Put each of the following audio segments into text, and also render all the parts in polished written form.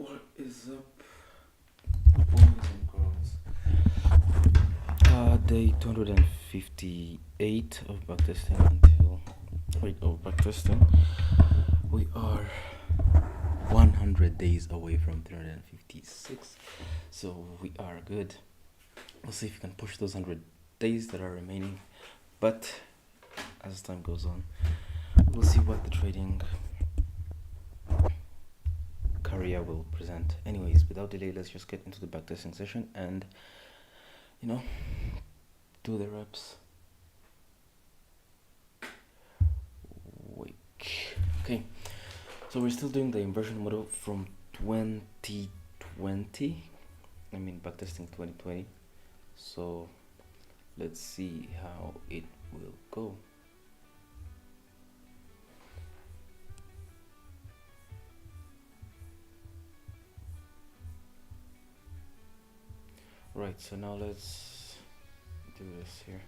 What is up, boys and girls? Day 258 of backtesting backtesting. We are 100 days away from 356, so we are good. We'll see if we can push those 100 days that are remaining, but as time goes on, we'll see what the trading career will present. Anyways, without delay, let's just get into the backtesting session and do the reps. Okay, so we're still doing the inversion model from 2020. Backtesting 2020. So let's see how it will go. Right, so now let's do this here.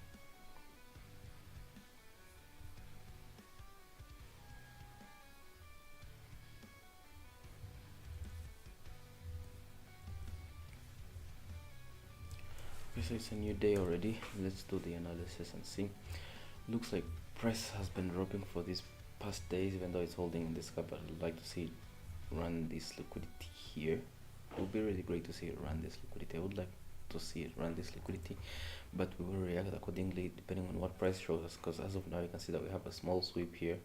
Okay, so it's a new day already. Let's do the analysis and see. Looks like price has been dropping for these past days, even though it's holding in this gap. But I'd like to see it run this liquidity here. It would be really great to see it run this liquidity. I would like to see it run this liquidity, but we will react accordingly depending on what price shows us, because as of now you can see that we have a small sweep here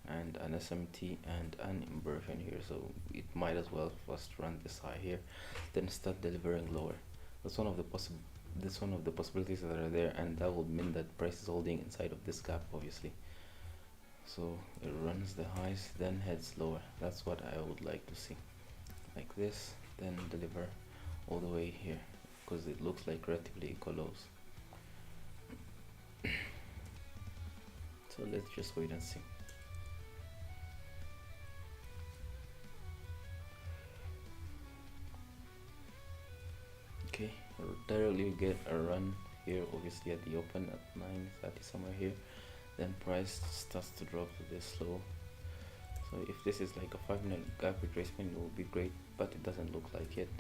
and an SMT and an inversion here, so it might as well first run this high here, then start delivering lower. That's one of the possibilities that are there, and that would mean that price is holding inside of this gap, obviously. So it runs the highs, then heads lower. That's what I would like to see, like this, then deliver all the way here, because it looks like relatively equal lows. So let's just wait and see. Okay, directly we get a run here, obviously at the open at 9:30 somewhere here, then price starts to drop to this low. So if this is like a 5-minute gap retracement, it will be great, but it doesn't look like it.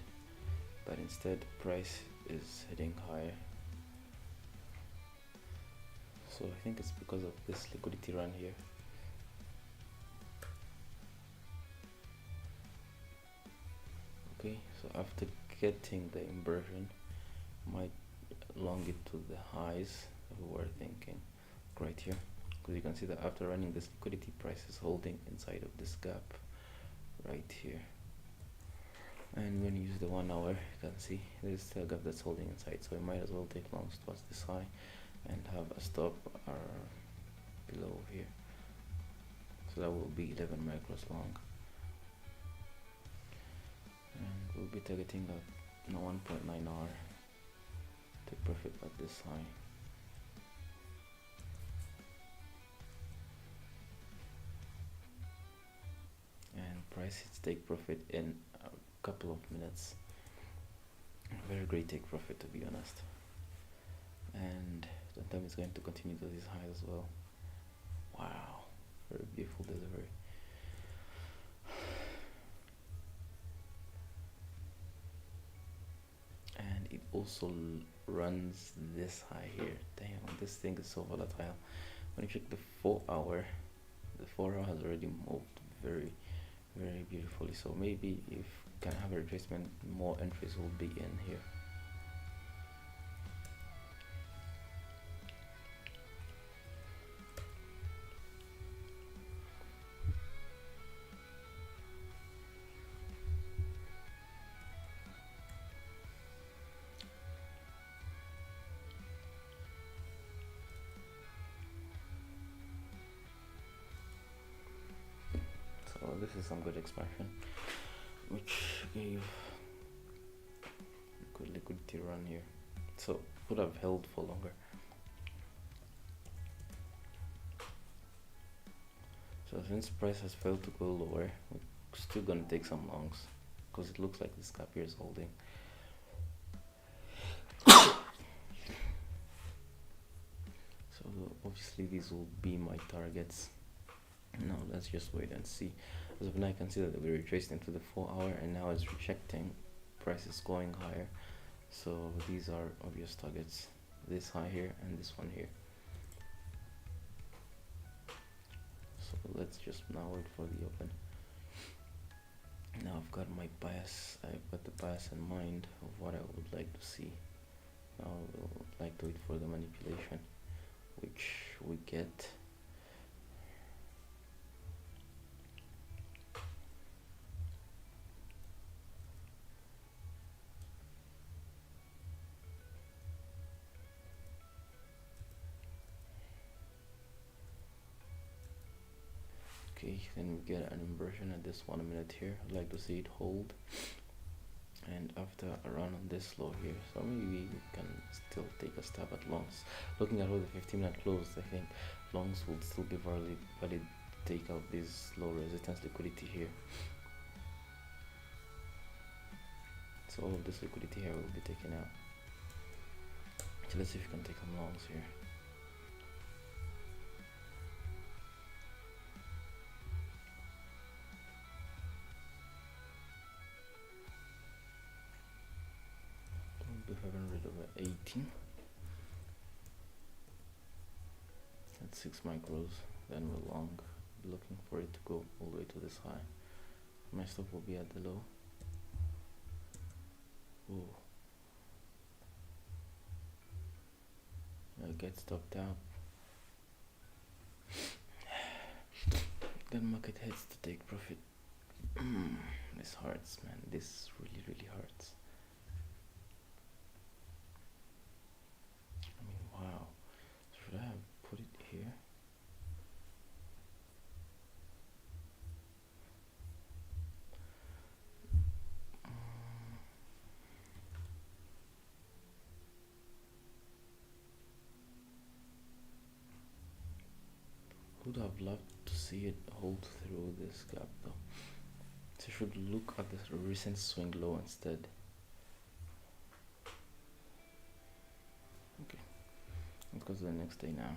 But instead price is heading higher, so I think it's because of this liquidity run here. Okay, so after getting the inversion, might long it to the highs that we were thinking right here, because you can see that after running this liquidity, price is holding inside of this gap right here. And when you use the 1 hour, you can see there's still a gap that's holding inside, so we might as well take longs towards this high and have a stop below here. So that will be 11 micros long, and we'll be targeting a 1.9 hour take profit at this high. And price hits take profit in a couple of minutes. Very great take profit, to be honest. And the time is going to continue to these highs as well. Wow, very beautiful delivery. And it also runs this high here. Damn, this thing is so volatile. When you check the 4 hour, the 4 hour has already moved very beautifully, so maybe if we can have a retracement, more entries will be in here. So this is some good expansion, which gave good liquidity run here, so could have held for longer. So since price has failed to go lower, we're still gonna take some longs, because it looks like this gap here is holding. So obviously these will be my targets. Now let's just wait and see. As of now I can see that we retraced into the 4 hour and now it's rejecting. Price is going higher, so these are obvious targets, this high here and this one here. So let's just now wait for the open. Now I've got my bias, I've got the bias in mind of what I would like to see. Now I would like to wait for the manipulation, which we get. Okay, then we get an inversion at this 1 minute here. I'd like to see it hold, and after a run on this low here, so maybe we can still take a stab at longs. Looking at how the 15-minute closed, I think longs will still be valid take out this low resistance liquidity here. So all of this liquidity here will be taken out. So let's see if we can take some longs here. We'll be 500 over 18. That's 6 micros. Then we're long, looking for it to go all the way to this high. My stop will be at the low. Ooh. I get stopped out. Then market heads to take profit. This hurts, man. This really hurts. I mean, wow. Should I have put it here? Would have loved to see it hold through this gap though. So you should look at the recent swing low instead. Okay, let's go to the next day now.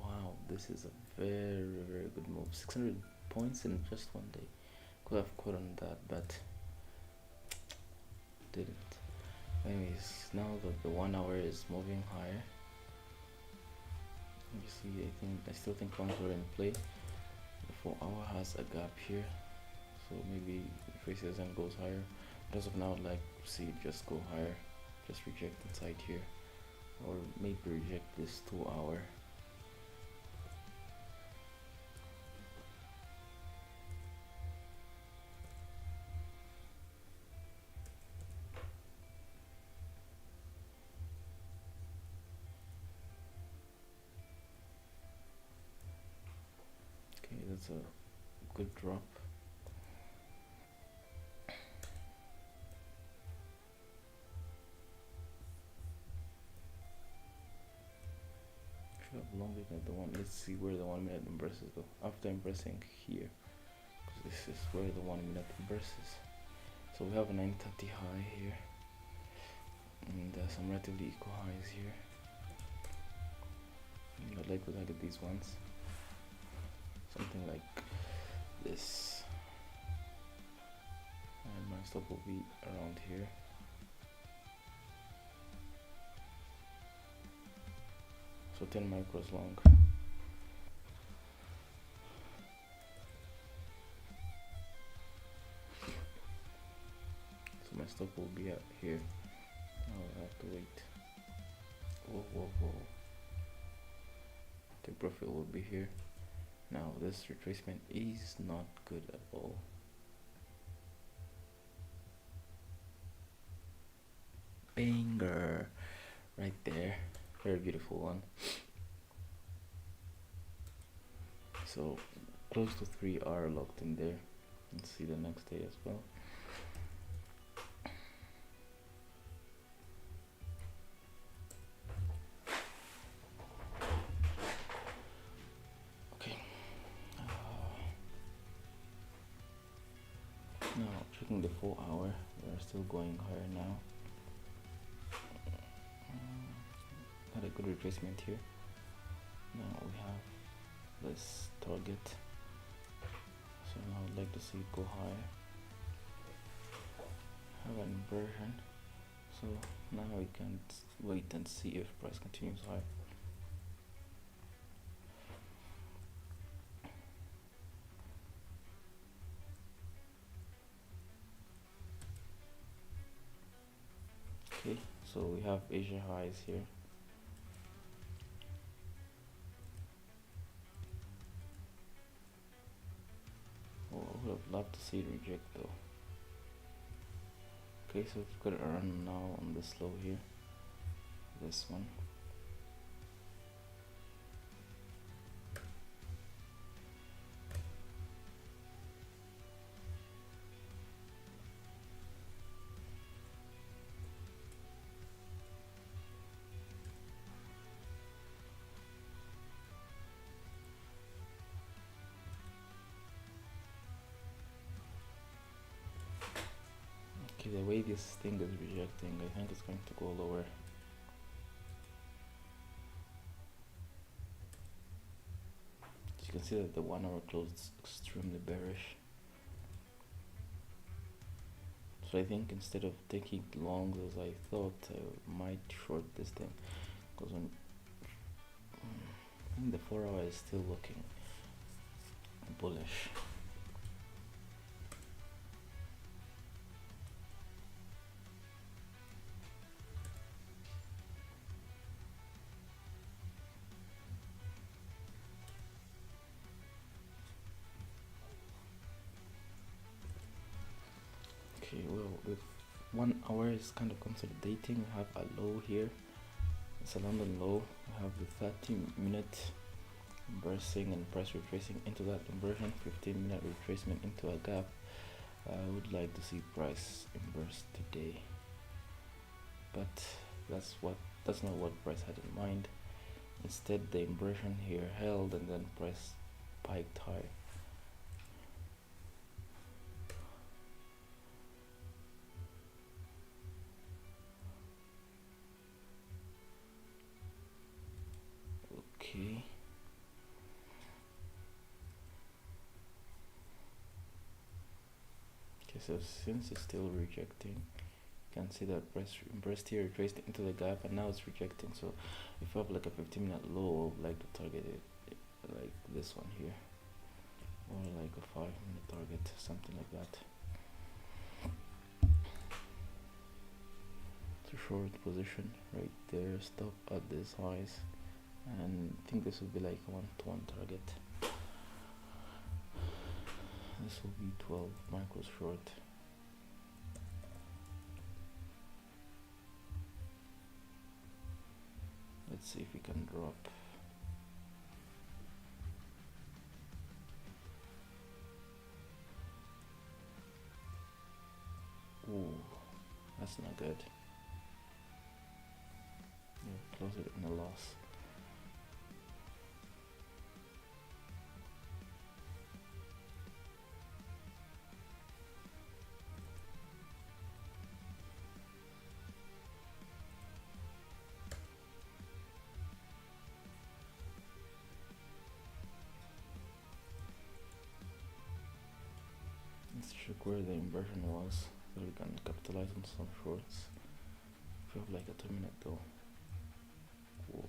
Wow, this is a very good move. 600 points in just one day. Could have caught on that, but didn't. Anyways, now that the 1 hour is moving higher, you see, I still think longs are in play. The 4 hour has a gap here, so maybe it faces and goes higher. But as of now, I'd like to see it just go higher, just reject inside here, or maybe reject this 2 hour. Okay, that's a good drop. Should have longer than the one. Let's see where the 1 minute inverses go. After inversing here, because this is where the 1 minute inverses. So we have a 930 high here, and some relatively equal highs here. And I'd like to target these ones. Something like this, and my stop will be around here. So 10 micros long. So my stop will be at here. Now I have to wait. Whoa. The profit will be here. Now this retracement is not good at all. Banger right there, very beautiful one. So close to 3 are locked in there. Let's see the next day as well. Now 4 hour, we're still going higher now. Had a good retracement here. Now we have this target, so now I'd like to see it go higher. Have an inversion, so now we can wait and see if price continues high. Okay, so we have Asia highs here. Oh, I would have loved to see it reject though. Okay, so we've got a run now on this low here, this one. Okay, the way this thing is rejecting, I think it's going to go lower. You can see that the 1 hour close is extremely bearish. So I think instead of taking longs as I thought, I might short this thing, because when I think the 4 hour is still looking bullish. Okay, well, if 1 hour is kind of consolidating, we have a low here. It's a London low. We have the 30-minute inversing and price retracing into that inversion, 15-minute retracement into a gap. I would like to see price inverse today, but that's not what price had in mind. Instead, the inversion here held and then price spiked high. Okay. Okay, so since it's still rejecting, you can see that price inversed here, retraced into the gap, and now it's rejecting. So if I have like a 15-minute low, I would like to target it like this one here, or like a 5-minute target, something like that. It's a short position right there, stop at these highs, and I think this will be like a 1-to-1 target. This will be 12 micros short. Let's see if we can drop. Ooh, that's not good. Yeah, close it in a loss. Let's check where the inversion was, so we can capitalize on some shorts. If you have like a 2-minute though. Whoa.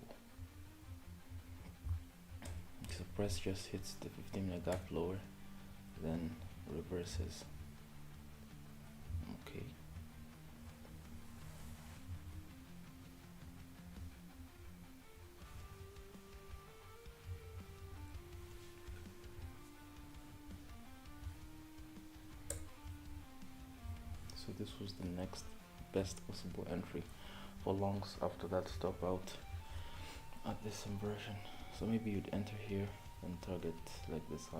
So price just hits the 15-minute gap lower, then reverses. Okay. So this was the next best possible entry for longs after that stop out at this inversion. So maybe you'd enter here and target like this high.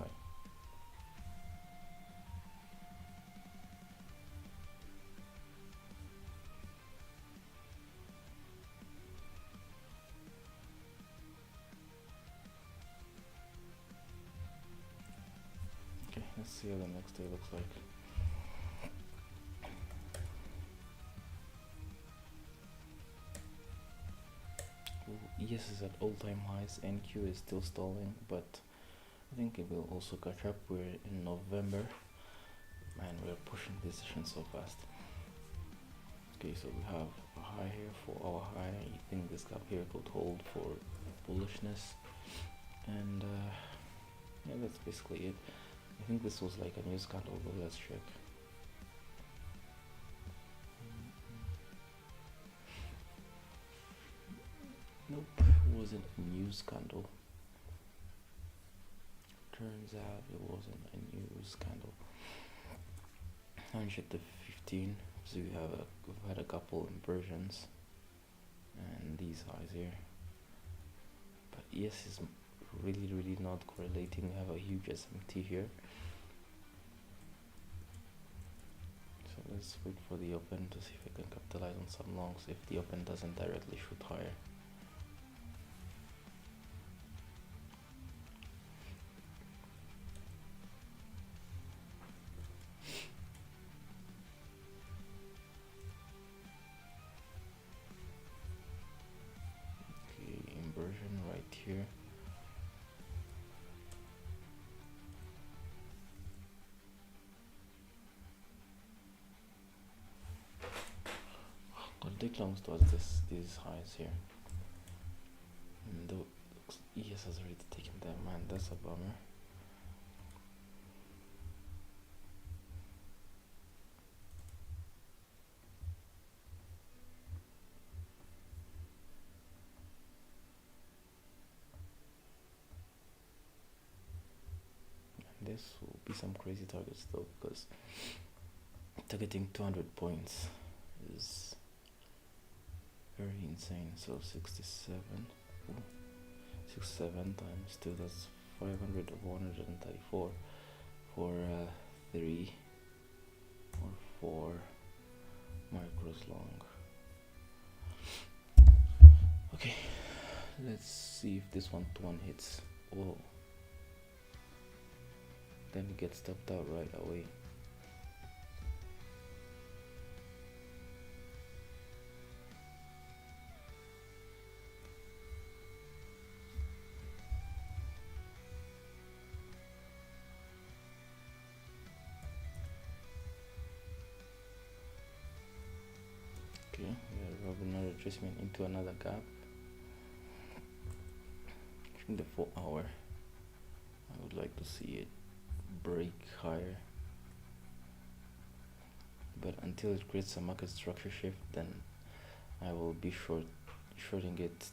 Okay, let's see how the next day looks like. ES is at all-time highs, NQ is still stalling, but I think it will also catch up. We're in November and we're pushing this session so fast. Okay, so we have a high here for our high. I think this gap here could hold for bullishness, and yeah, that's basically it. I think this was like a news candle, but let's check. Nope, it wasn't a news candle. Turns out it wasn't a news candle. And check the 15. So we've had a couple inversions and these highs here. But ES is really not correlating. We have a huge SMT here. So let's wait for the open to see if I can capitalize on some longs if the open doesn't directly shoot higher. Inversion right here. I'll take longs towards these highs here. And the ES has already taken that, man, that's a bummer. This will be some crazy targets though, because targeting 200 points is very insane. So 67, 67 times 2, that's 500 of 134 for 3 or 4 micros long. Okay, let's see if this 1-to-1 hits. Whoa. Then it gets stopped out right away. Okay, we have another adjustment into another gap. In the 4 hour, I would like to see it break higher, but until it creates a market structure shift, then I will be shorting it.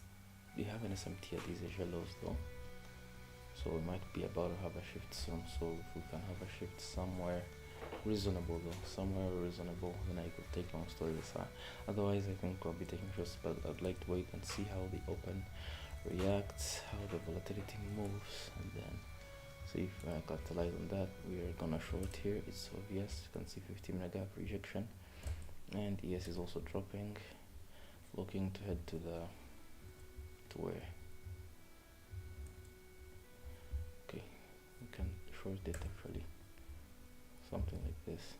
We have an SMT at these Asia lows though, so we might be about to have a shift soon. So if we can have a shift somewhere reasonable though, then I could take long story this high. Otherwise I think I'll be taking shorts, but I'd like to wait and see how the open reacts, how the volatility moves, and then see if I capitalize on that. We are gonna short here. It's obvious. You can see 15-minute gap rejection, and ES is also dropping, looking to head to where? Okay, we can short it actually. Something like this.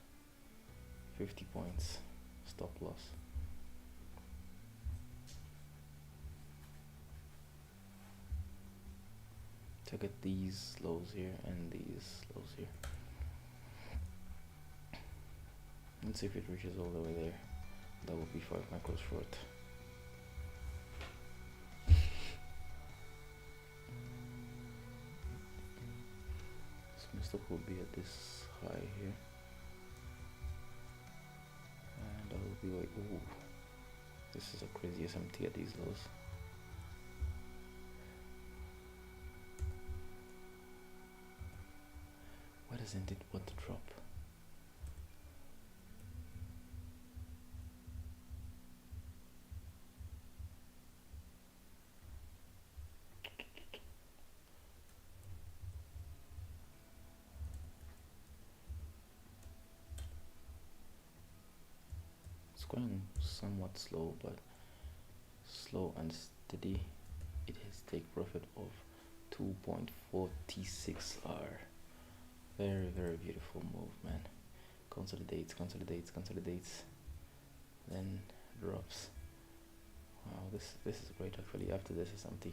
50 points stop loss. Target these lows here and these lows here. Let's see if it reaches all the way there. That would be 5 micros short. So my stop will be at this high here, and I will be like, ooh, this is a crazy SMT at these lows. Why doesn't it want to drop? It's going somewhat slow, but slow and steady. It has take profit of 2.46 R. Very beautiful move, man. Consolidates, then drops. Wow, this is great actually. After this SMT,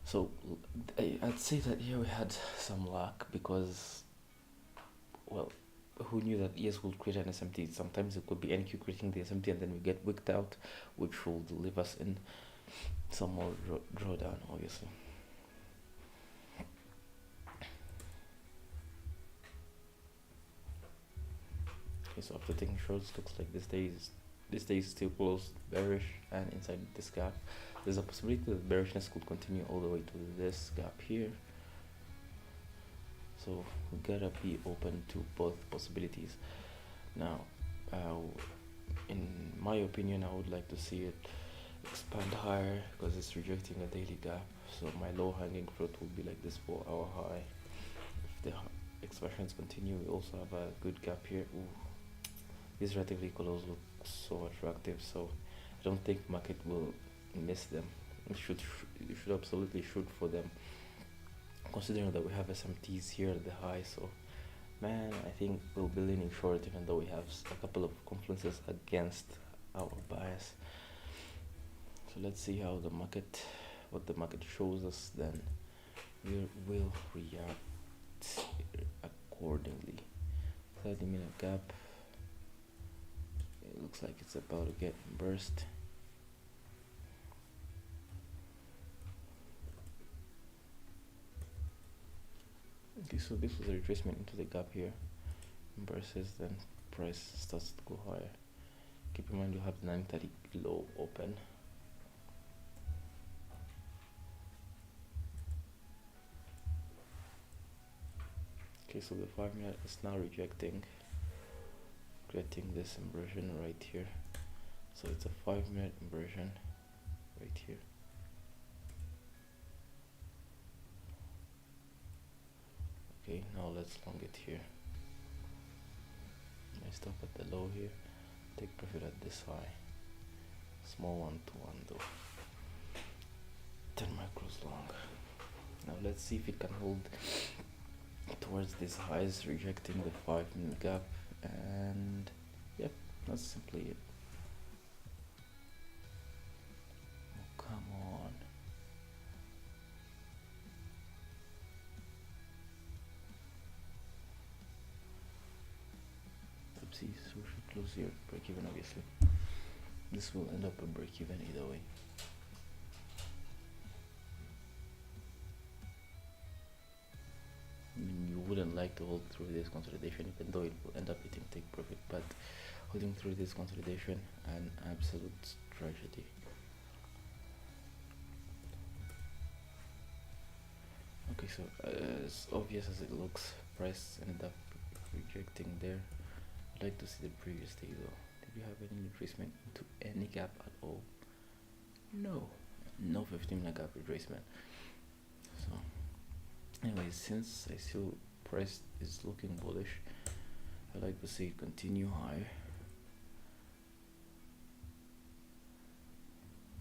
so I'd say that here we had some luck because, well, who knew that ES would create an SMT? Sometimes it could be NQ creating the SMT and then we get wicked out, which will leave us in some more drawdown, obviously. Okay, so after taking shorts, looks like this day is still closed bearish and inside this gap. There's a possibility that bearishness could continue all the way to this gap here. So we gotta be open to both possibilities. Now, in my opinion, I would like to see it expand higher because it's rejecting a daily gap. So my low hanging fruit will be like this 4-hour high. If the expansions continue, we also have a good gap here. Ooh, these relatively colors look so attractive, so I don't think market will miss them. You should absolutely shoot for them, considering that we have SMTs here at the high. So man, I think we'll be leaning short even though we have a couple of confluences against our bias. So let's see how what the market shows us, then we will react accordingly. 30-minute gap, it looks like it's about to get burst. Okay, so this was a retracement into the gap here, bursts, then price starts to go higher. Keep in mind you have the 930 low open. Okay, so the 5-minute is now rejecting, creating this inversion right here. So it's a 5-minute inversion right here. Okay, now let's long it here. I stop at the low here, take profit at this high. Small 1-to-1 though. 10 micros long. Now let's see if it can hold towards these highs, rejecting the 5-minute gap, and yep, that's simply it. Oh, come on. Oopsies, so we should close here, break even obviously. This will end up a break even either way. You wouldn't like to hold through this consolidation, even though it will end up hitting take profit, but holding through this consolidation, an absolute tragedy. Okay, so as obvious as it looks, price ended up rejecting there. I'd like to see the previous day though. Did we have any retracement into any gap at all? No 15-minute gap retracement. So anyways, since I still price is looking bullish, I like to see it continue higher.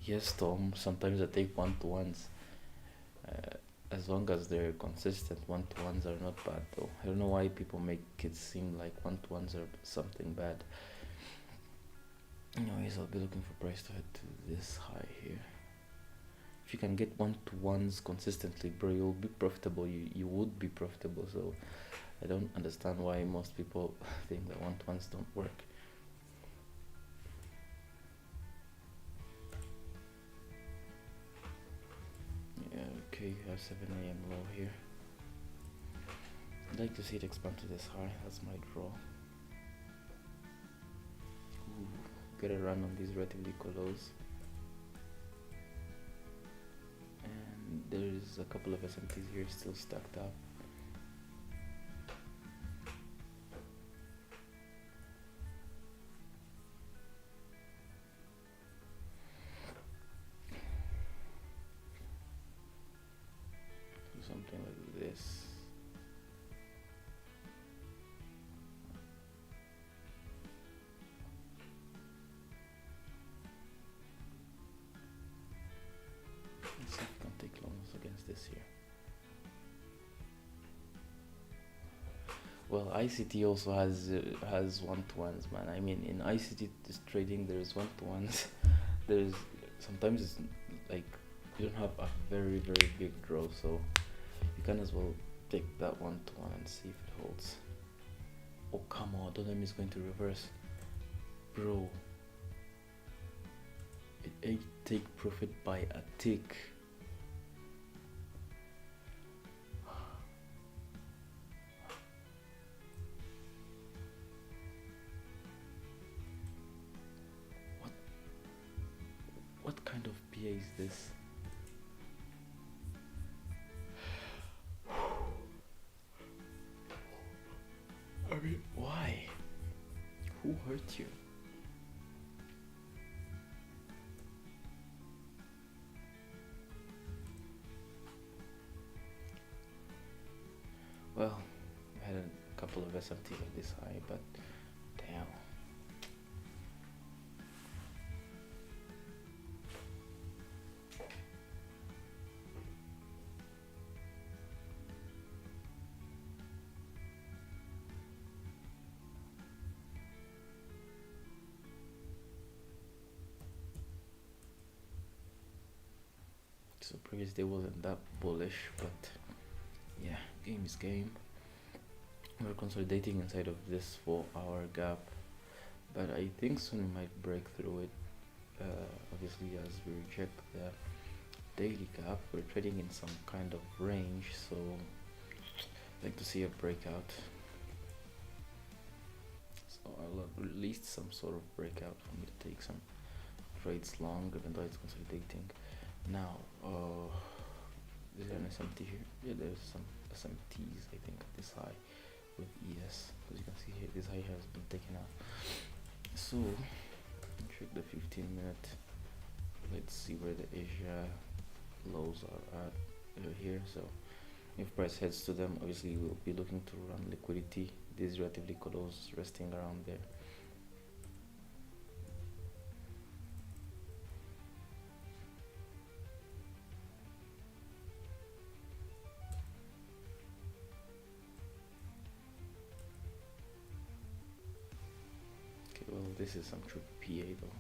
Yes, Tom, sometimes I take 1-to-1s. As long as they're consistent, 1-to-1s are not bad though. I don't know why people make it seem like 1-to-1s are something bad. Anyways, I'll be looking for price to head to this high here. If you can get 1-to-1s consistently, bro, you'll be profitable. You would be profitable. So I don't understand why most people think that 1-to-1s don't work. Yeah, okay, you have 7 AM low here. I'd like to see it expand to this high. That's my draw. Ooh, get a run on these relatively lows. And there's a couple of SMTs here still stacked up. So something like this. Let's see if we can take longs against this here. Well, ICT also has 1-to-1s, man. I mean, in ICT trading, there's 1-to-1s. There's sometimes it's like you don't have a very big draw, so you can as well take that 1 to 1 and see if it holds. Oh come on, don't let me, it's going to reverse, bro. It take profit by a tick. What kind of PA is this? I mean, why? Who hurt you? Well, I had a couple of SMTs at this high, but damn. So previous day wasn't that bullish, but yeah, game is game. We're consolidating inside of this 4-hour gap, but I think soon we might break through it. Obviously, as we reject the daily gap, we're trading in some kind of range, so I'd like to see a breakout. So I'll have at least some sort of breakout for me to take some trades long, even though it's consolidating. Now, is there an SMT here? Yeah, there's some SMTs, I think, at this high with ES. As you can see here, this high has been taken out. So, check the 15-minute. Let's see where the Asia lows are at here. So, if price heads to them, obviously we'll be looking to run liquidity. This is relatively close, resting around there. Well, this is some true PA though.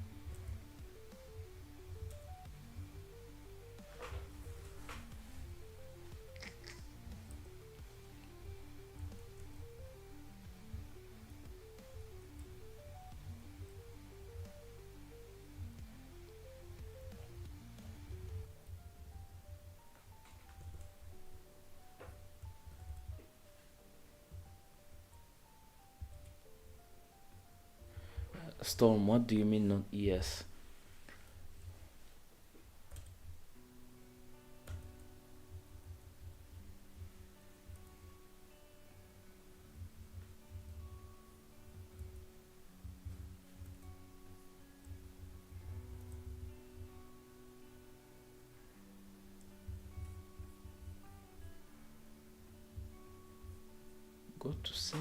Storm, what do you mean not ES? Go to say,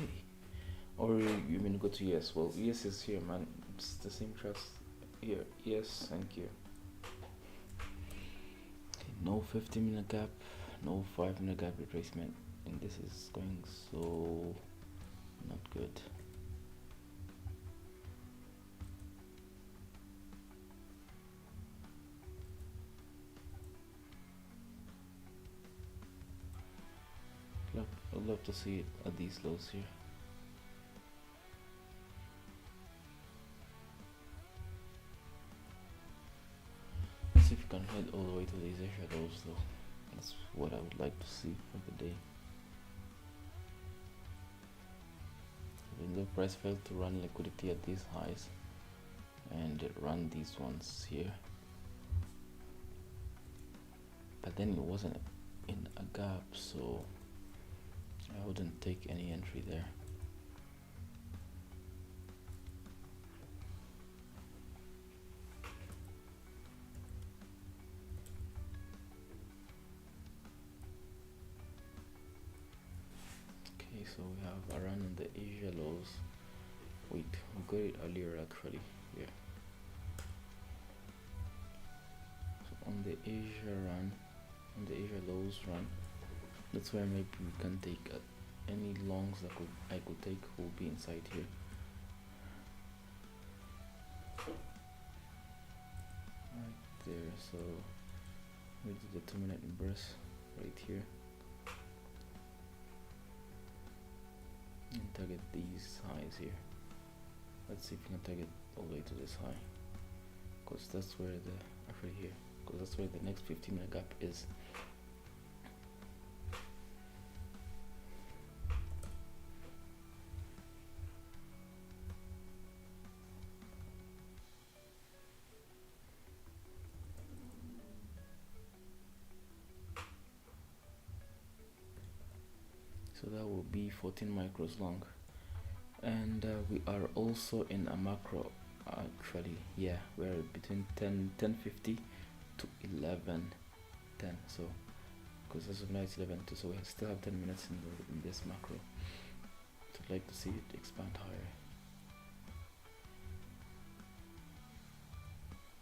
or you mean go to ES? Well, ES is here, man. It's the same trust here. Yes, thank you. Okay, no 50-minute gap, no 5-minute gap retracement, and this is going so not good. I'd love to see it at these lows here. Let's see if we can head all the way to these shadows though. That's what I would like to see for the day. Even though price failed to run liquidity at these highs, and it ran these ones here, but then it wasn't in a gap, so I wouldn't take any entry there. Okay, so we have a run on the Asia lows. Wait, we got it earlier actually. Yeah. So on the Asia run, on the Asia lows run, that's where maybe we can take any longs that I could take will be inside here. Right So we do the 2-minute inverse right here and target these highs here. Let's see if we can target all the way to this high, because that's where the because that's where the next 15-minute gap is. So that will be 14 micros long, and we are also in a macro. Actually, yeah, we're between 10:50 to 11:10. So because as of now it's 11:02, so we still have 10 minutes in this macro. So I'd like to see it expand higher.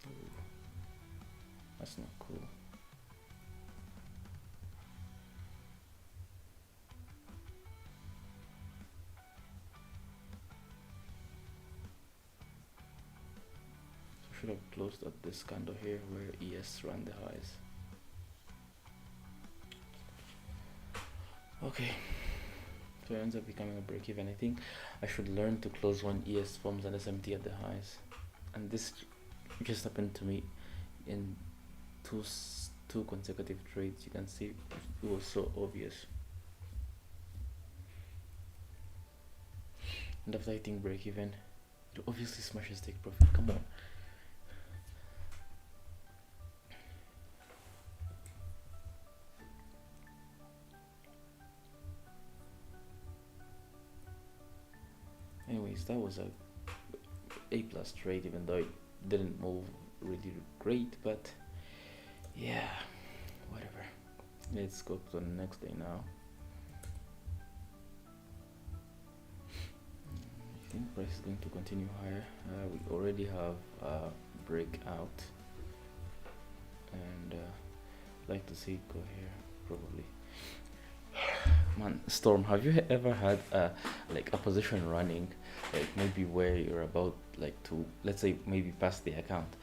Ooh, that's not cool. Should have closed at this candle here where ES ran the highs. Okay, so it ends up becoming a break even. I think I should learn to close when ES forms an SMT at the highs, and this just happened to me in two consecutive trades. You can see it was so obvious. And after hitting break even, it obviously smashes take profit. Come on. Anyways, that was a plus trade, even though it didn't move really great, but yeah, whatever. Let's go to the next day now. I think price is going to continue higher. We already have a breakout, and like to see it go here probably. Man, Storm, have you ever had like a position running, like maybe where you're about like to, let's say, maybe pass the account?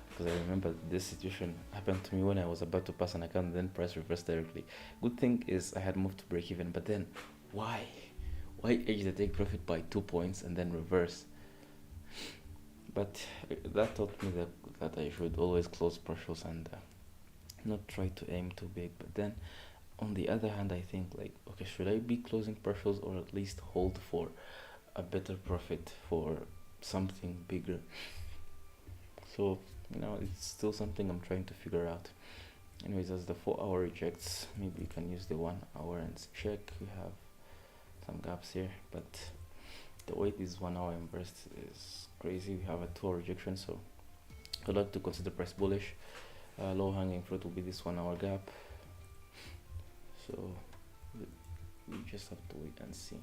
Because I remember this situation happened to me when I was about to pass an account and then price reversed directly. Good thing is I had moved to break even, but then why edge the take profit by 2 points and then reverse? But that taught me that I should always close partials and not try to aim too big. But then on the other hand, I think like, okay, should I be closing partials or at least hold for a better profit for something bigger? So, you know, it's still something I'm trying to figure out. Anyways, as the 4-hour rejects, maybe you can use the 1 hour and check. We have some gaps here, but the way this 1 hour inverse is crazy. We have a 2-hour rejection, so I'd like to consider price bullish. Low hanging fruit will be this 1 hour gap. So we just have to wait and see.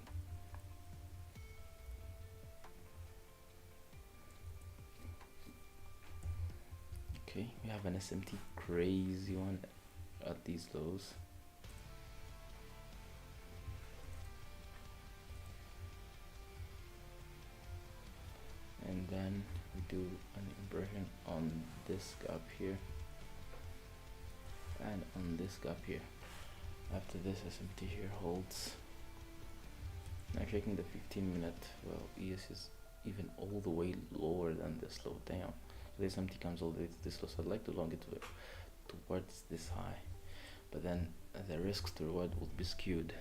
Okay, we have an SMT crazy one at these lows. And then we do an inversion on this gap here and on this gap here. After this, SMT here holds. Now checking the 15-minute, well, ES is even all the way lower than this low. Damn. So the SMT comes all the way to this low. So I'd like to long it towards this high, but then the risks to reward would be skewed.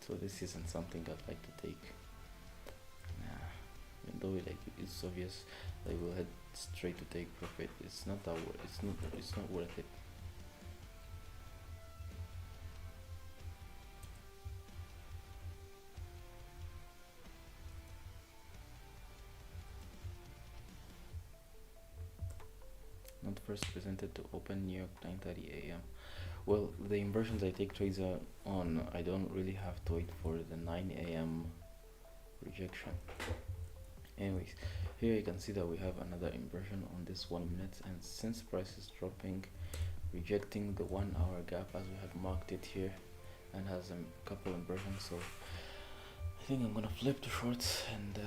So this isn't something I'd like to take. Even though it's obvious that we'll head straight to take profit, it's not worth it. Not first presented to open New York 9:30 a.m. Well, the inversions I take trades are on, I don't really have to wait for the 9 a.m. rejection. Anyways, here you can see that we have another inversion on this 1 minute, and since price is dropping, rejecting the 1 hour gap as we have marked it here, and has a couple inversions, so I think I'm gonna flip the shorts and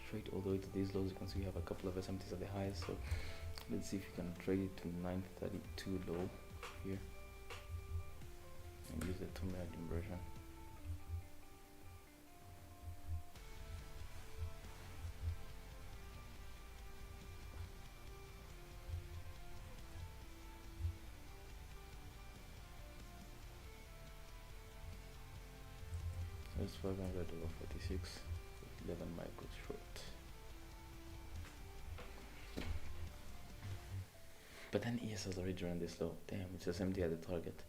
trade all the way to these lows. You can see we have a couple of SMTs at the highs, so let's see if you can trade it to 932 low here and use the 2-minute inversion. So it's 500 over 46, 11 micros short. But then ES has already run this low. Damn, it's just empty at the target.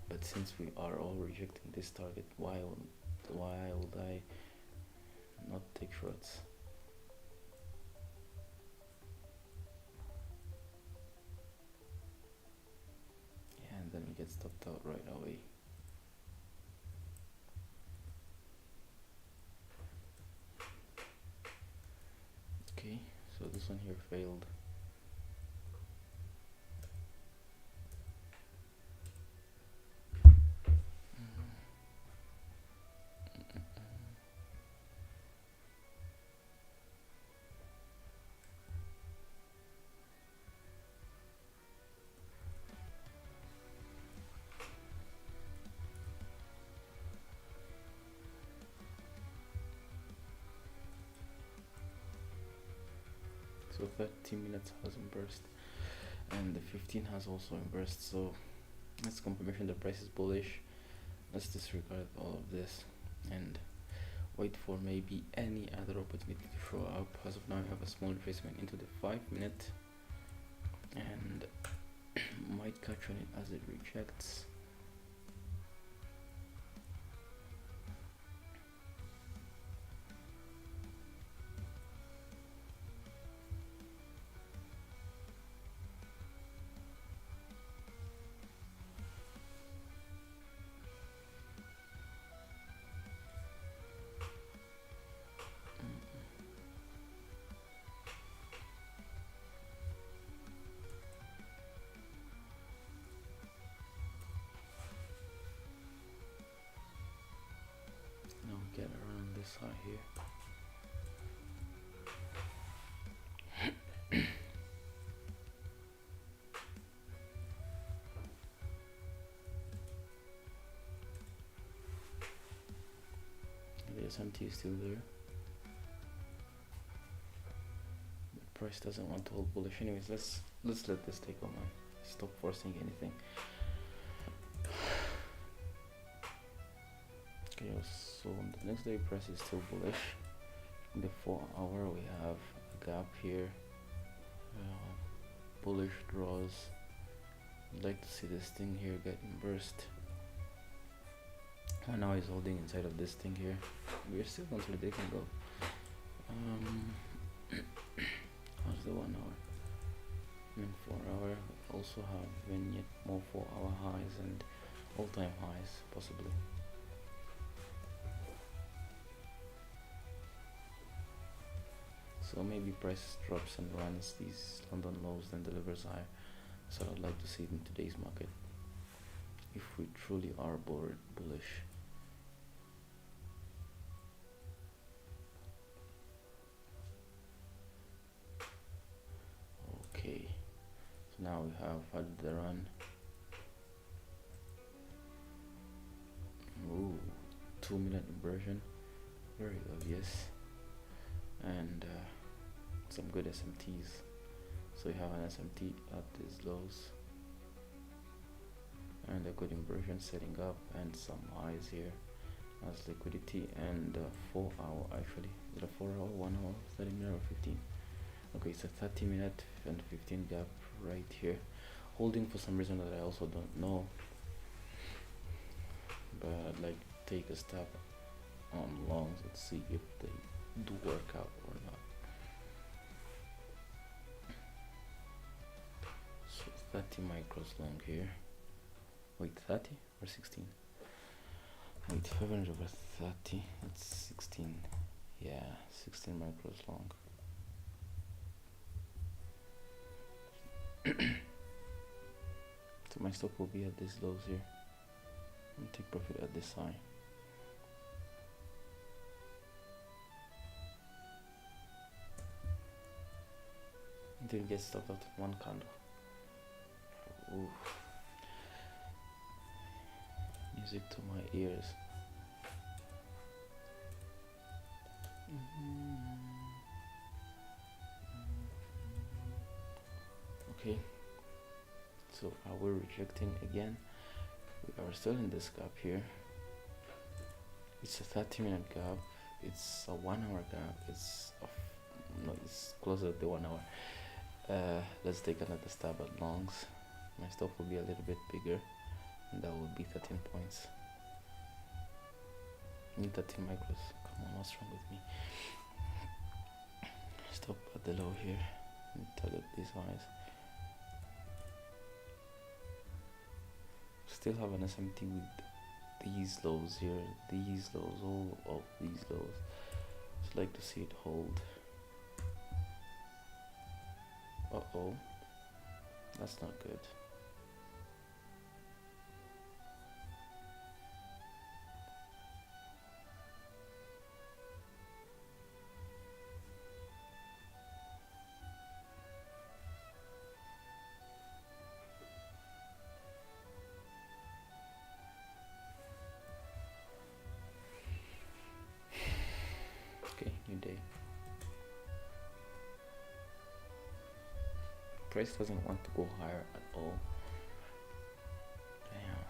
But since we are all rejecting this target, why would I not take shorts? Yeah, and then we get stopped out right away. Okay, so this one here failed. So 30 minutes hasn't burst, and the 15 has also burst, so that's confirmation the price is bullish. Let's disregard all of this and wait for maybe any other opportunity to show up. As of now, I have a small retracement into the 5-minute and might catch on it as it rejects. Now get around this side here. The SMT is still there. The price doesn't want to hold bullish. Anyways, let's let this take a moment. Stop forcing anything. Okay, so on the next day price is still bullish. In the 4-hour we have a gap here. Bullish draws. I'd like to see this thing here getting burst. And now he's holding inside of this thing here. We're still consolidating though. How's the 1 hour? And 4 hour we also have yet more 4-hour highs and all-time highs possibly. So maybe price drops and runs these London lows, then delivers higher. So I'd like to see it in today's market if we truly are bullish. Okay, so now we have had the run. Ooh, 2-minute inversion, very obvious, and some good SMTs. So we have an SMT at these lows and a good inversion setting up and some highs here as liquidity, and 4 hour actually. Is it a 4 hour, 1 hour, 30 minute or 15? Okay, it's a 30 minute and 15 gap right here, holding for some reason that I also don't know, but I'd like to take a step on longs and see if they do work out or not. So 30 micros long here. Wait, 30 or 16? Wait, 500 over 30, it's 16. Yeah, 16 micros long. So my stop will be at these lows here and take profit at this high. Didn't get stopped at one candle. Ooh. Music to my ears. Okay, so are we rejecting again? We are still in this gap here. It's a 30-minute gap. It's a 1 hour gap. It's closer to the 1 hour. Let's take another stab at longs. My stop will be a little bit bigger, and that will be 13 points. Need 13 micros. Come on, what's wrong with me? Stop at the low here and target these highs. Still have an SMT with these lows here, these lows, all of these lows. Just like to see it hold. Uh-oh, that's not good. Okay, new day. Price doesn't want to go higher at all. Down.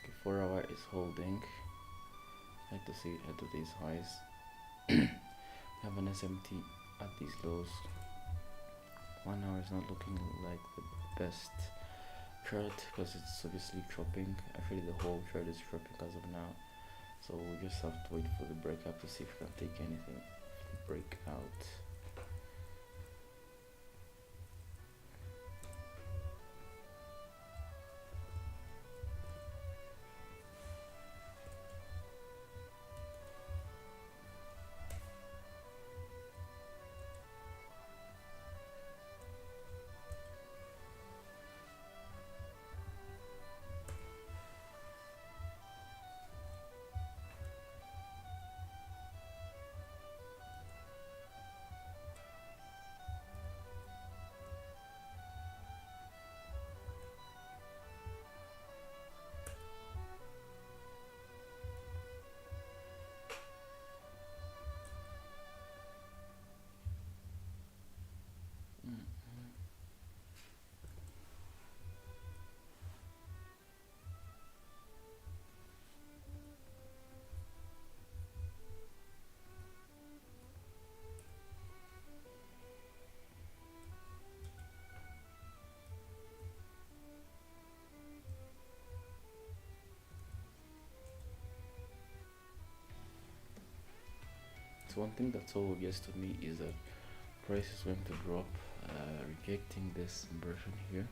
Okay, 4 hour is holding. I like to see it head to these highs. Have an SMT at these lows. 1 hour is not looking like the best chart because it's obviously dropping. Actually, the whole chart is dropping as of now. So we'll just have to wait for the breakout to see if we can take anything. Breakout. So one thing that's so obvious to me is that price is going to drop, rejecting this inversion here.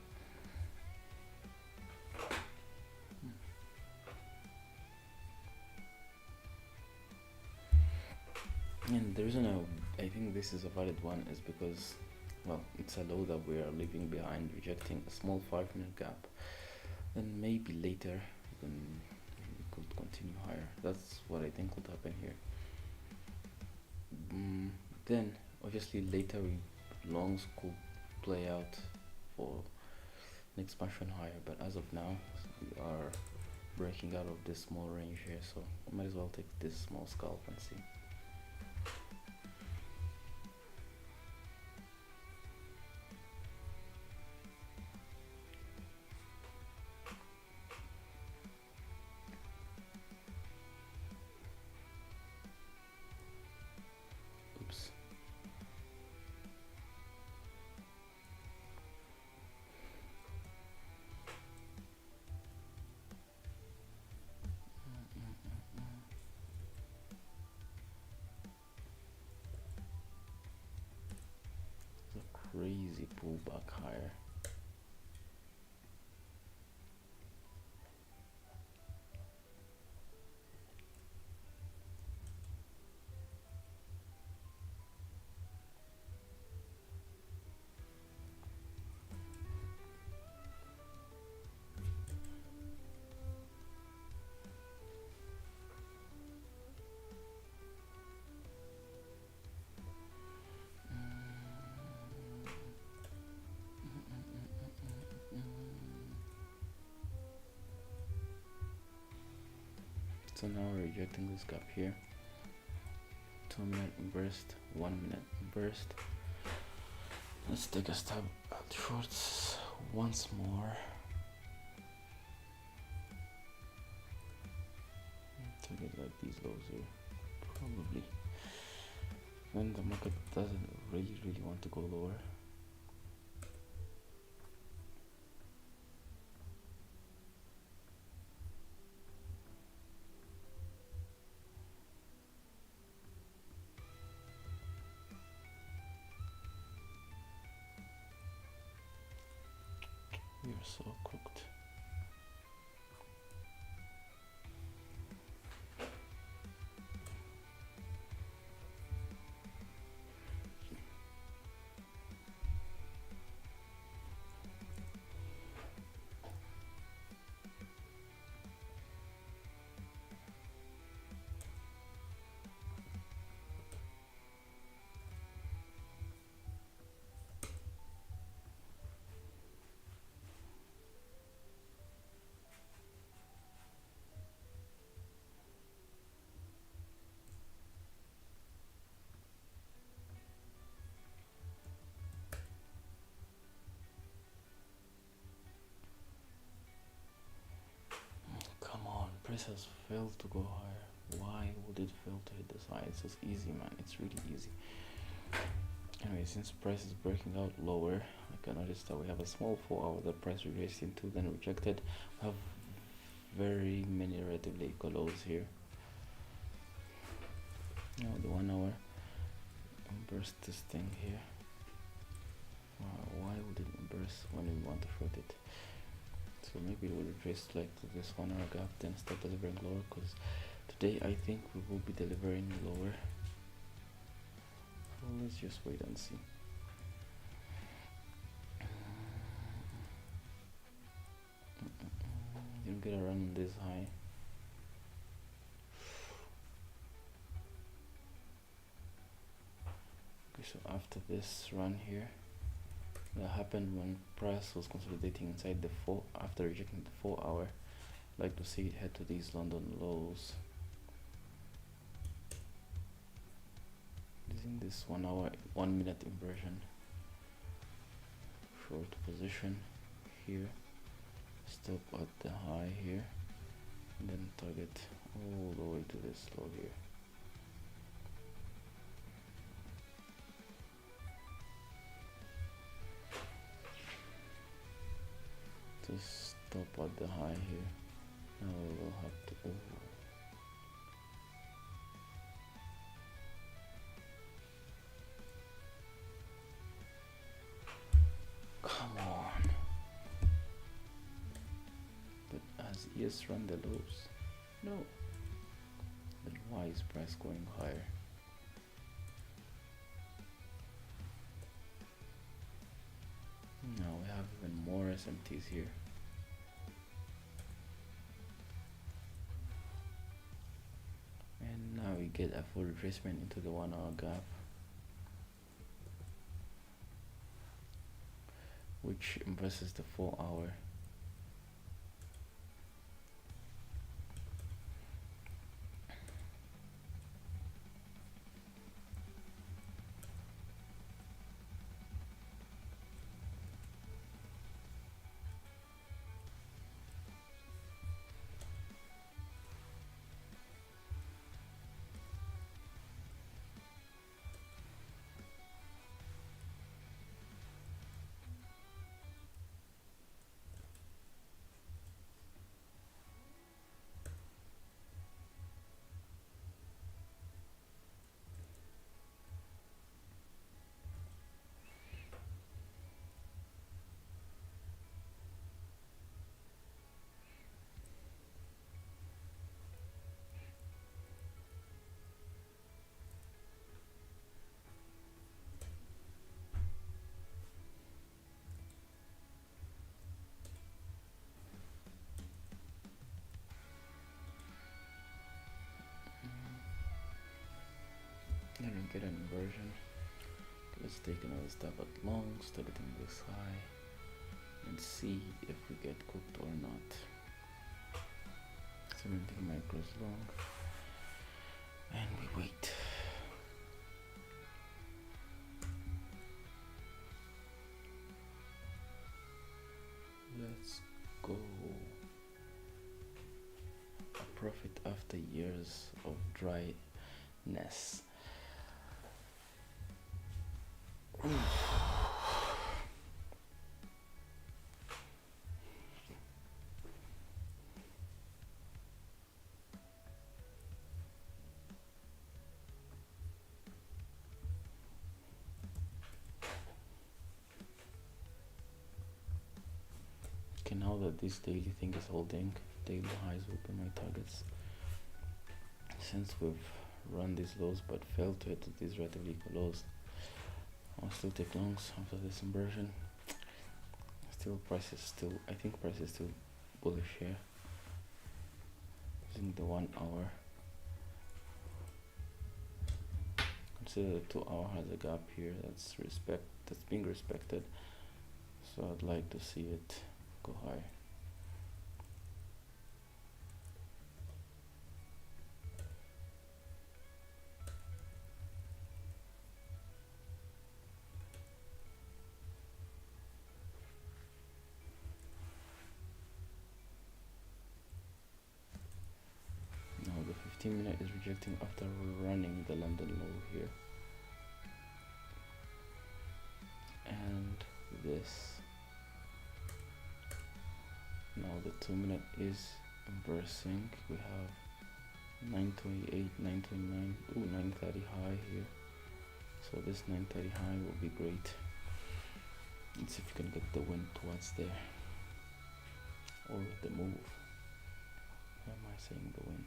And the reason I think this is a valid one is because, well, it's a low that we are leaving behind, rejecting a small 5-minute gap. Then maybe later we could continue higher. That's what I think would happen here. Then obviously later longs could play out for an expansion higher, but as of now we are breaking out of this small range here, so I might as well take this small scalp and see. Crazy pullback higher. So now we're rejecting this gap here. 2 minute burst, 1 minute burst. Let's take a stab at shorts once more. Target like these lows here, probably when the market doesn't really want to go lower. We are so cooked. Price has failed to go higher. Why would it fail to hit this high? It's just easy, man. It's really easy. Anyway, since price is breaking out lower, I can notice that we have a small 4 hour that price regressed into, then rejected. We have very many relatively equal lows here. Now the 1 hour, burst this thing here. Why would it burst when we want to short it? So maybe it will retrace like to this 1 hour gap, then start delivering lower, because today I think we will be delivering lower. So let's just wait and see. Didn't get a run this high. Okay, so after this run here, that happened when price was consolidating inside the 4 after rejecting the 4 hour. Like to see it head to these London lows. Using this 1 hour 1 minute inversion. Short position here. Stop at the high here. And then target all the way to this low here. Just stop at the high here. Now we will have to come on. But has ES run the lows? No. Then why is price going higher? Now we have even more SMTs here. And now we get a full retracement into the 1 hour gap, which impresses the 4 hour. Didn't get an inversion. Let's take another stab at longs, targeting this high, and see if we get cooked or not. 70 micros long, and we wait. Let's go. A profit after years of dryness. Okay, now that this daily thing is holding, daily highs will be my targets. Since we've run these lows but failed to hit these relatively equal lows, I'll still take longs after this inversion. I think price is still bullish here. Using the 1 hour. Consider the 2 hour has a gap here that's being respected. So I'd like to see it go higher. Now the 15-minute is rejecting after running the London low here. And this. Now the 2-minute is inversing. We have 928, 929, 930 high here. So this 930 high will be great. Let's see if you can get the wind towards there. Or the move. Why am I saying the wind?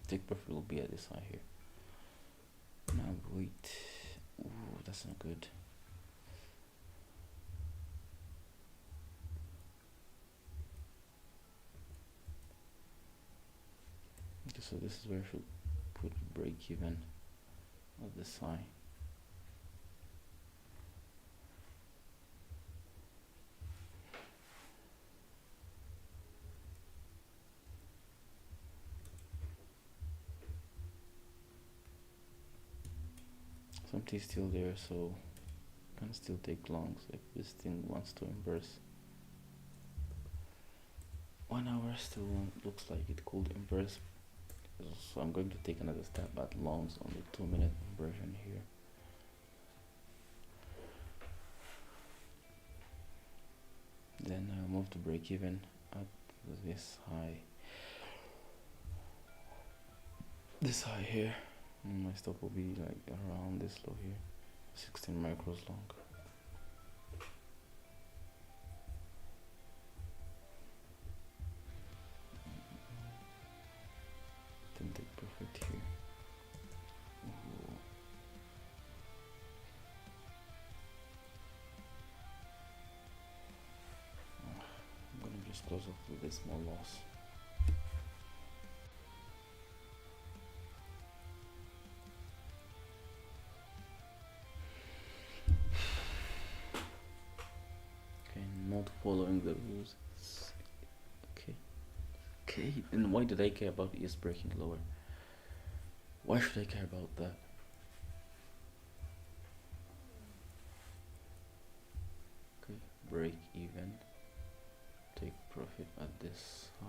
Take profit will be at this high here. Now wait. Ooh, that's not good. Okay, so this is where I should put break even of this high. Something is still there, so I can still take longs if this thing wants to inverse. 1 hour still looks like it could inverse, so I'm going to take another stab at longs on the 2-minute inversion here. Then I'll move to break even at this high. This high here. And my stop will be like around this low here, 16 micros long. Then take profit here. Ooh. I'm gonna just close off with a small loss. Not following the rules. Okay, and why did I care about ES breaking lower? Why should I care about that? Okay, break even. Take profit at this high.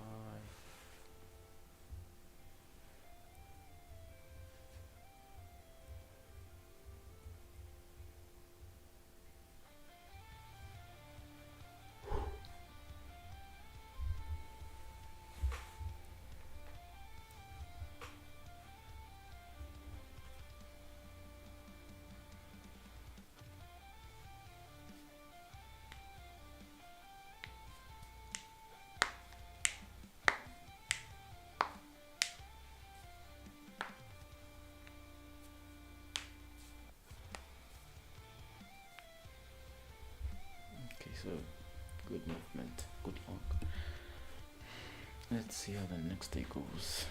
So good movement, good long. Let's see how the next day goes.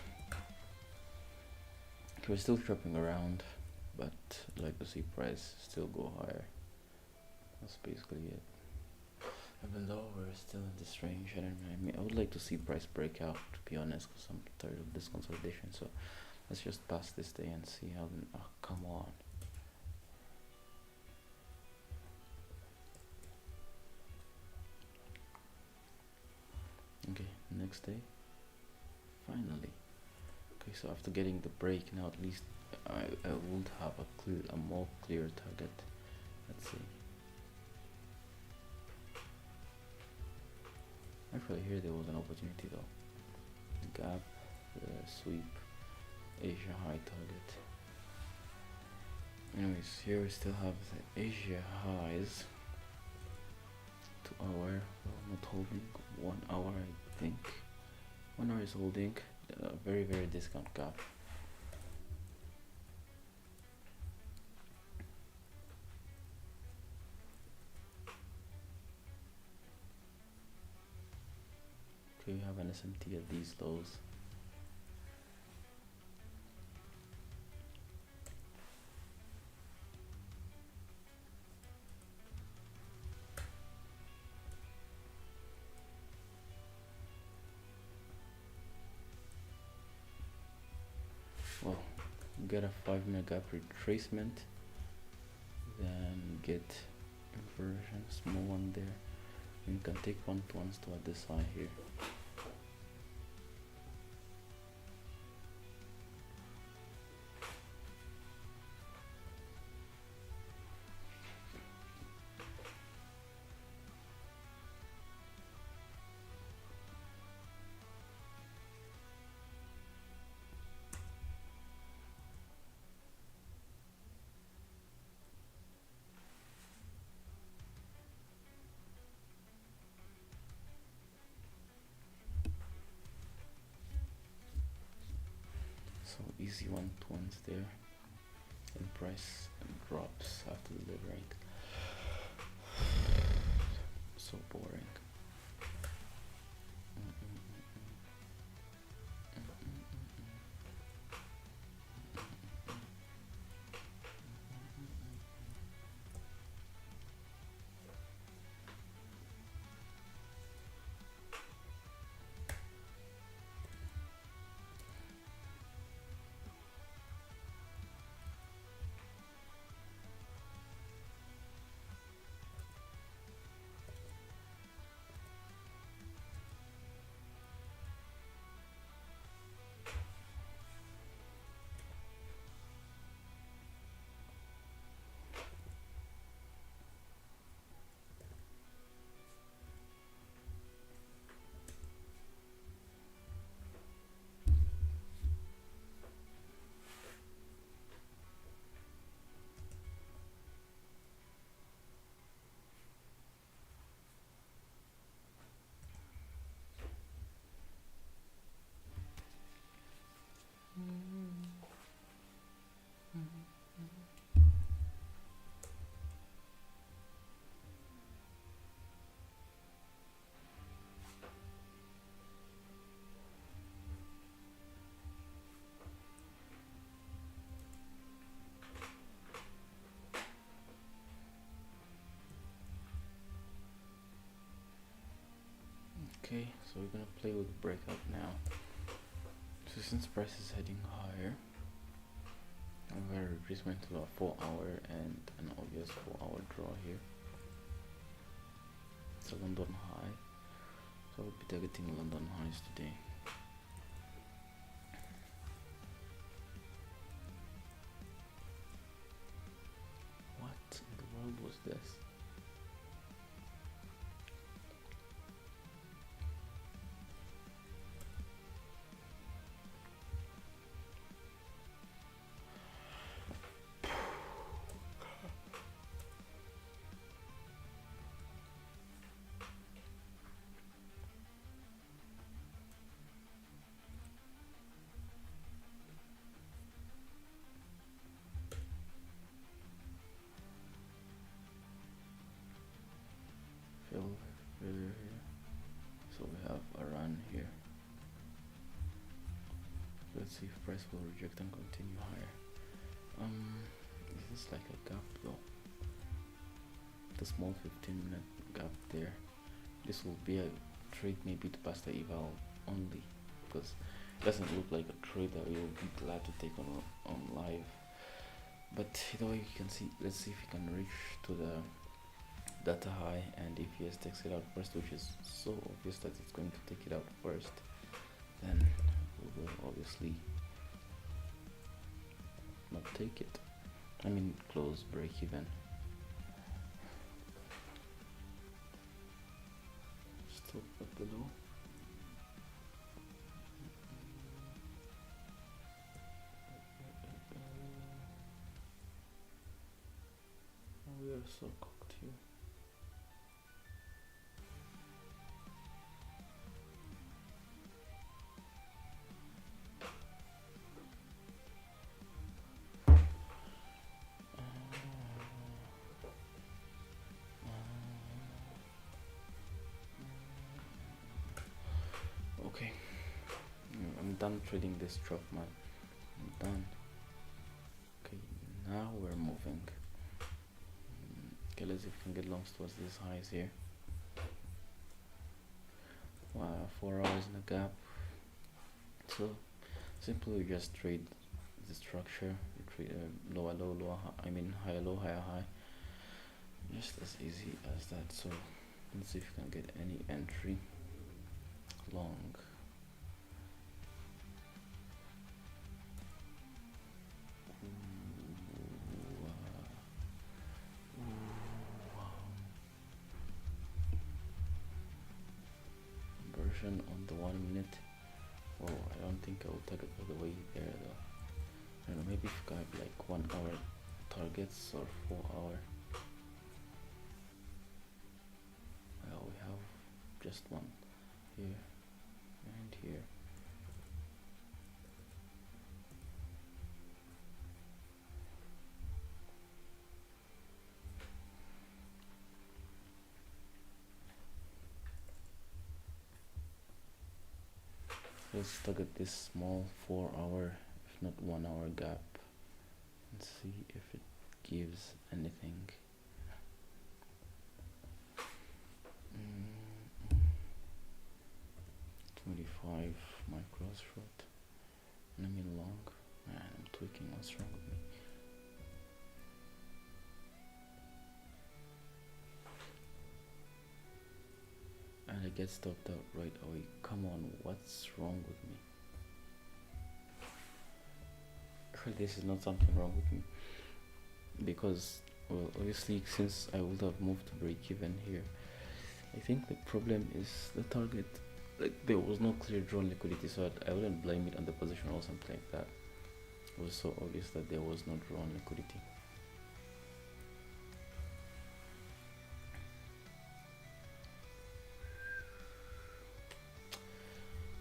We're still shopping around, but I'd like to see price still go higher. That's basically it. Even though we're still in this range, I would like to see price break out, to be honest, because I'm tired of this consolidation. So let's just pass this day and see how. Oh, come on. Okay, next day. Finally. Okay, so after getting the break, now at least I would have a more clear target. Let's see. Actually, here there was an opportunity though. Gap, sweep, Asia high target. Anyways, here we still have the Asia highs. 2 hour, not holding. 1 hour, I think. 1 hour is holding. Very discount gap. Okay, we have an SMT at these lows. Well, get a 5-minute gap retracement, then get inversion, small one there. And you can take 1-to-1s to at this high here. So easy 1-to-1s there, and price drops after delivering. So boring. Okay, so we're gonna play with breakout now. So since price is heading higher, I'm gonna retracement to a 4-hour and an obvious 4-hour draw here. It's a London high, so we'll be targeting London highs today. What in the world was this? Failure here. So we have a run here. let's see if price will reject and continue higher. This is like a gap though, the small 15-minute gap there. This will be a trade maybe to pass the eval only, because it doesn't look like a trade that we will be glad to take on live. But either way, you can see, let's see if we can reach to the data high, and if yes takes it out first, which is so obvious that it's going to take it out first, then we will obviously not take it. I mean close break even. Stop at below. We are so cooked here. Okay, I'm done trading this drop, man. I'm done. Okay, now we're moving. Okay, let's see if we can get longs towards these highs here. Wow, 4 hours in a gap. So simply we just trade the structure. You trade lower low, lower high, I mean higher low, higher high. Just as easy as that. So let's see if we can get any entry long. Version on the 1 minute. Oh, I don't think I will take it all the way there though. I don't know, maybe if I have like 1 hour targets or 4 hour. Well, we have just one here and here. Let's target this small 4 hour, if not 1 hour gap, and see if it gives anything. 25 micros short, and I mean long. Man, I'm tweaking, what's wrong with me? And I get stopped out right away. Come on, what's wrong with me? This is not something wrong with me, because well, obviously since I would have moved to break even here, I think the problem is the target. Like there was no clear drawn liquidity, so I wouldn't blame it on the position or something like that. It was so obvious that there was no drawn liquidity.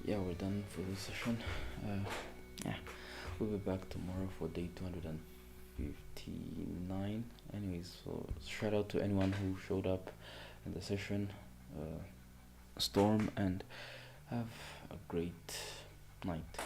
Yeah, we're done for this session. Yeah, we'll be back tomorrow for day 259. Anyways, so shout out to anyone who showed up in the session. Storm, and have a great night.